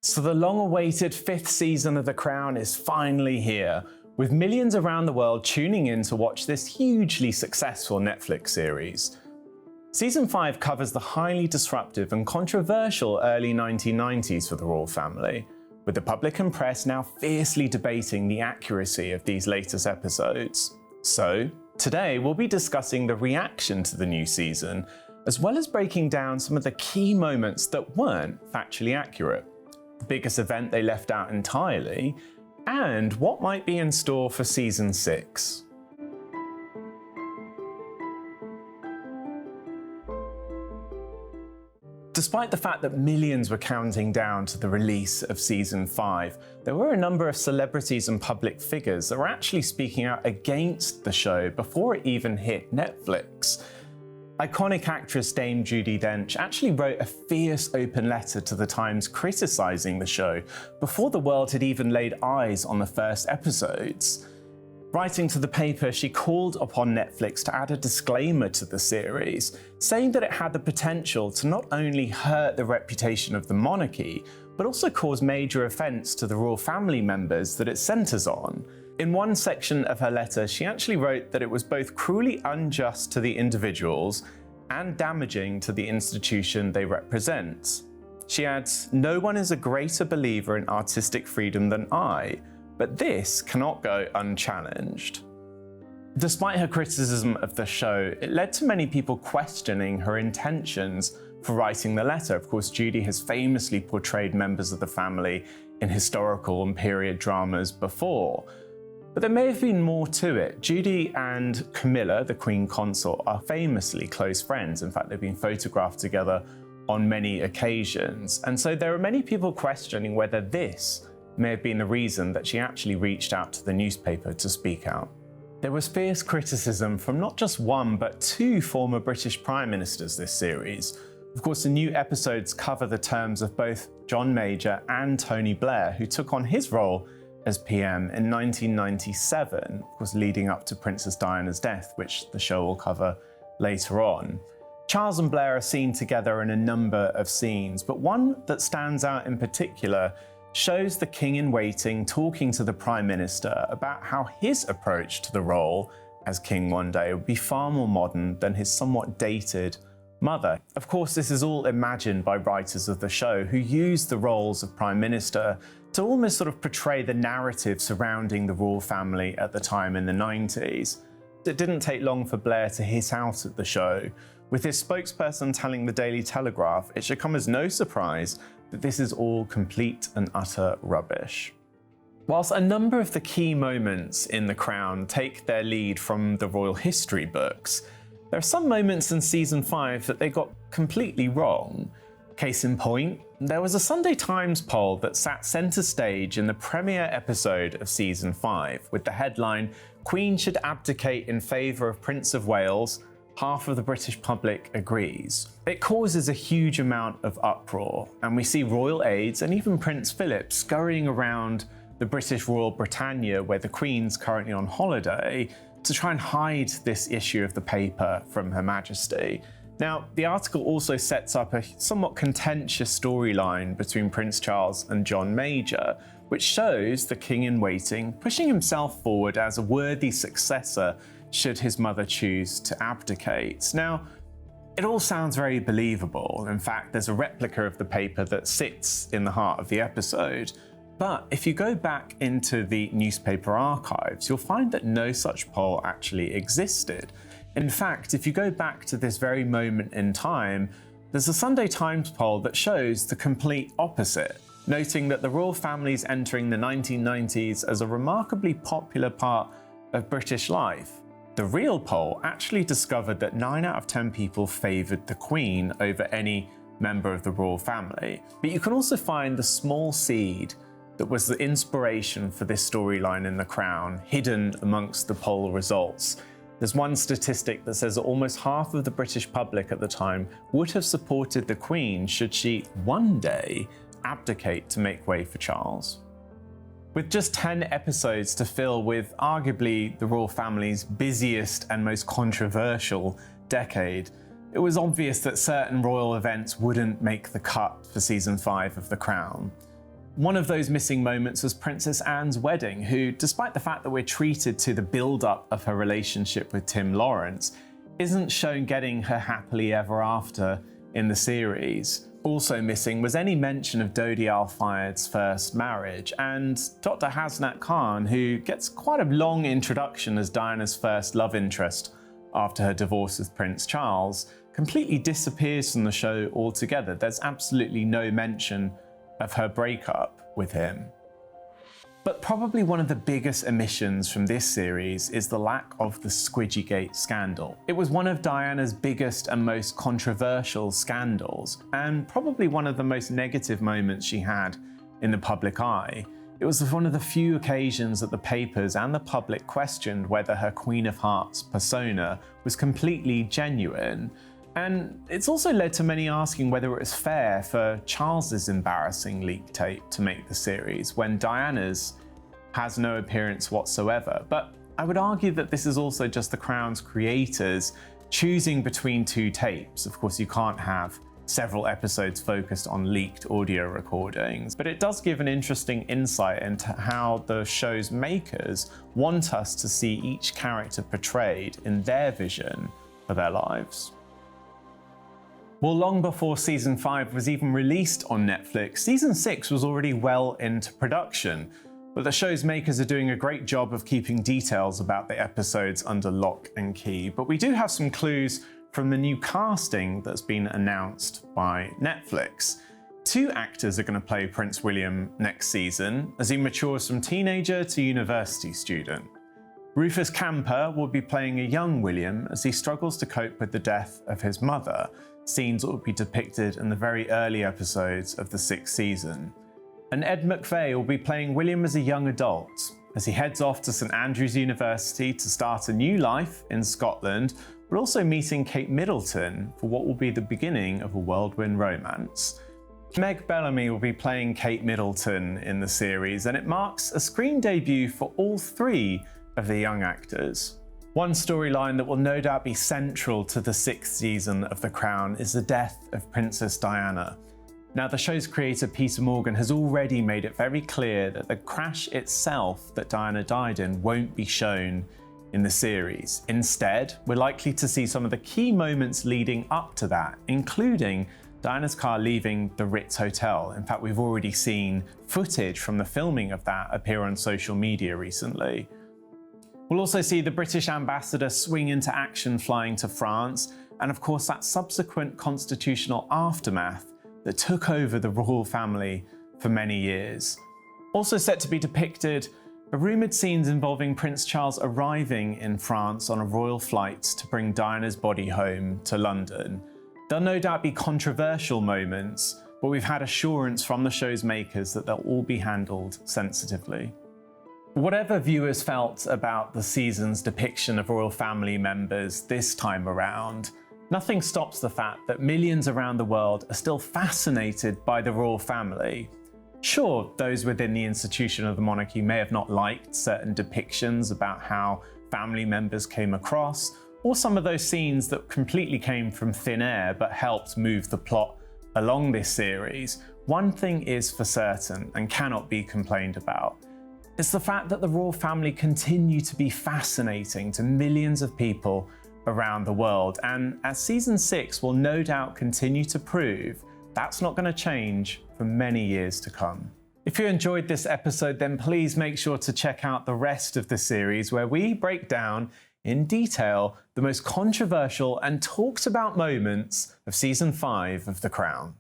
So the long-awaited 5th season of The Crown is finally here, with millions around the world tuning in to watch this hugely successful Netflix series. Season 5 covers the highly disruptive and controversial early 1990s for the royal family, with the public and press now fiercely debating the accuracy of these latest episodes. So, today we'll be discussing the reaction to the new season, as well as breaking down some of the key moments that weren't factually accurate, the biggest event they left out entirely, and what might be in store for Season 6. Despite the fact that millions were counting down to the release of Season 5, there were a number of celebrities and public figures that were actually speaking out against the show before it even hit Netflix. Iconic actress Dame Judi Dench actually wrote a fierce open letter to the Times criticising the show before the world had even laid eyes on the first episodes. Writing to the paper, she called upon Netflix to add a disclaimer to the series, saying that it had the potential to not only hurt the reputation of the monarchy, but also cause major offence to the royal family members that it centres on. In one section of her letter, she actually wrote that it was both cruelly unjust to the individuals and damaging to the institution they represent. She adds, "No one is a greater believer in artistic freedom than I, but this cannot go unchallenged." Despite her criticism of the show, it led to many people questioning her intentions for writing the letter. Of course, Judi has famously portrayed members of the family in historical and period dramas before. But there may have been more to it. Judi and Camilla, the Queen Consort, are famously close friends. In fact, they've been photographed together on many occasions. And so there are many people questioning whether this may have been the reason that she actually reached out to the newspaper to speak out. There was fierce criticism from not just one, but two former British Prime Ministers this series. Of course, the new episodes cover the terms of both John Major and Tony Blair, who took on his role as PM in 1997, of course leading up to Princess Diana's death, which the show will cover later on. Charles and Blair are seen together in a number of scenes, but one that stands out in particular shows the King in Waiting talking to the Prime Minister about how his approach to the role as King one day would be far more modern than his somewhat dated mother. Of course, this is all imagined by writers of the show who used the roles of Prime Minister to almost sort of portray the narrative surrounding the royal family at the time in the 90s. It didn't take long for Blair to hit out at the show. With his spokesperson telling the Daily Telegraph, it should come as no surprise that this is all complete and utter rubbish. Whilst a number of the key moments in The Crown take their lead from the royal history books, there are some moments in Season 5 that they got completely wrong. Case in point, there was a Sunday Times poll that sat centre stage in the premiere episode of Season 5, with the headline, "Queen should abdicate in favour of Prince of Wales. Half of the British public agrees." It causes a huge amount of uproar, and we see royal aides and even Prince Philip scurrying around the British Royal Britannia, where the Queen's currently on holiday, to try and hide this issue of the paper from Her Majesty. Now, the article also sets up a somewhat contentious storyline between Prince Charles and John Major, which shows the King in Waiting pushing himself forward as a worthy successor should his mother choose to abdicate. Now, it all sounds very believable. In fact, there's a replica of the paper that sits in the heart of the episode. But if you go back into the newspaper archives, you'll find that no such poll actually existed. In fact, if you go back to this very moment in time, there's a Sunday Times poll that shows the complete opposite, noting that the royal family is entering the 1990s as a remarkably popular part of British life. The real poll actually discovered that 9 out of 10 people favoured the Queen over any member of the royal family. But you can also find the small seed that was the inspiration for this storyline in The Crown hidden amongst the poll results. There's one statistic that says that almost half of the British public at the time would have supported the Queen should she one day abdicate to make way for Charles. With just 10 episodes to fill with arguably the royal family's busiest and most controversial decade, it was obvious that certain royal events wouldn't make the cut for Season 5 of The Crown. One of those missing moments was Princess Anne's wedding, who, despite the fact that we're treated to the build-up of her relationship with Tim Lawrence, isn't shown getting her happily ever after in the series. Also missing was any mention of Dodi Al-Fayed's first marriage, and Dr. Hasnat Khan, who gets quite a long introduction as Diana's first love interest after her divorce with Prince Charles, completely disappears from the show altogether. There's absolutely no mention of her breakup with him. But probably one of the biggest omissions from this series is the lack of the Squidgygate scandal. It was one of Diana's biggest and most controversial scandals, and probably one of the most negative moments she had in the public eye. It was one of the few occasions that the papers and the public questioned whether her Queen of Hearts persona was completely genuine. And it's also led to many asking whether it was fair for Charles's embarrassing leak tape to make the series when Diana's has no appearance whatsoever. But I would argue that this is also just the Crown's creators choosing between two tapes. Of course, you can't have several episodes focused on leaked audio recordings, but it does give an interesting insight into how the show's makers want us to see each character portrayed in their vision for their lives. Well, long before Season 5 was even released on Netflix, Season 6 was already well into production, but the show's makers are doing a great job of keeping details about the episodes under lock and key. But we do have some clues from the new casting that's been announced by Netflix. 2 actors are going to play Prince William next season as he matures from teenager to university student. Rufus Camper will be playing a young William as he struggles to cope with the death of his mother, scenes that will be depicted in the very early episodes of the 6th season. And Ed McVeigh will be playing William as a young adult, as he heads off to St Andrews University to start a new life in Scotland, but also meeting Kate Middleton for what will be the beginning of a whirlwind romance. Meg Bellamy will be playing Kate Middleton in the series, and it marks a screen debut for all 3 of the young actors. One storyline that will no doubt be central to the 6th season of The Crown is the death of Princess Diana. Now, the show's creator Peter Morgan has already made it very clear that the crash itself that Diana died in won't be shown in the series. Instead, we're likely to see some of the key moments leading up to that, including Diana's car leaving the Ritz Hotel. In fact, we've already seen footage from the filming of that appear on social media recently. We'll also see the British ambassador swing into action flying to France, and of course that subsequent constitutional aftermath that took over the royal family for many years. Also set to be depicted are rumoured scenes involving Prince Charles arriving in France on a royal flight to bring Diana's body home to London. There'll no doubt be controversial moments, but we've had assurance from the show's makers that they'll all be handled sensitively. Whatever viewers felt about the season's depiction of royal family members this time around, nothing stops the fact that millions around the world are still fascinated by the royal family. Sure, those within the institution of the monarchy may have not liked certain depictions about how family members came across, or some of those scenes that completely came from thin air but helped move the plot along this series. One thing is for certain and cannot be complained about. It's the fact that the royal family continue to be fascinating to millions of people around the world, and as Season 6 will no doubt continue to prove, that's not going to change for many years to come. If you enjoyed this episode, then please make sure to check out the rest of the series where we break down in detail the most controversial and talked about moments of Season 5 of The Crown.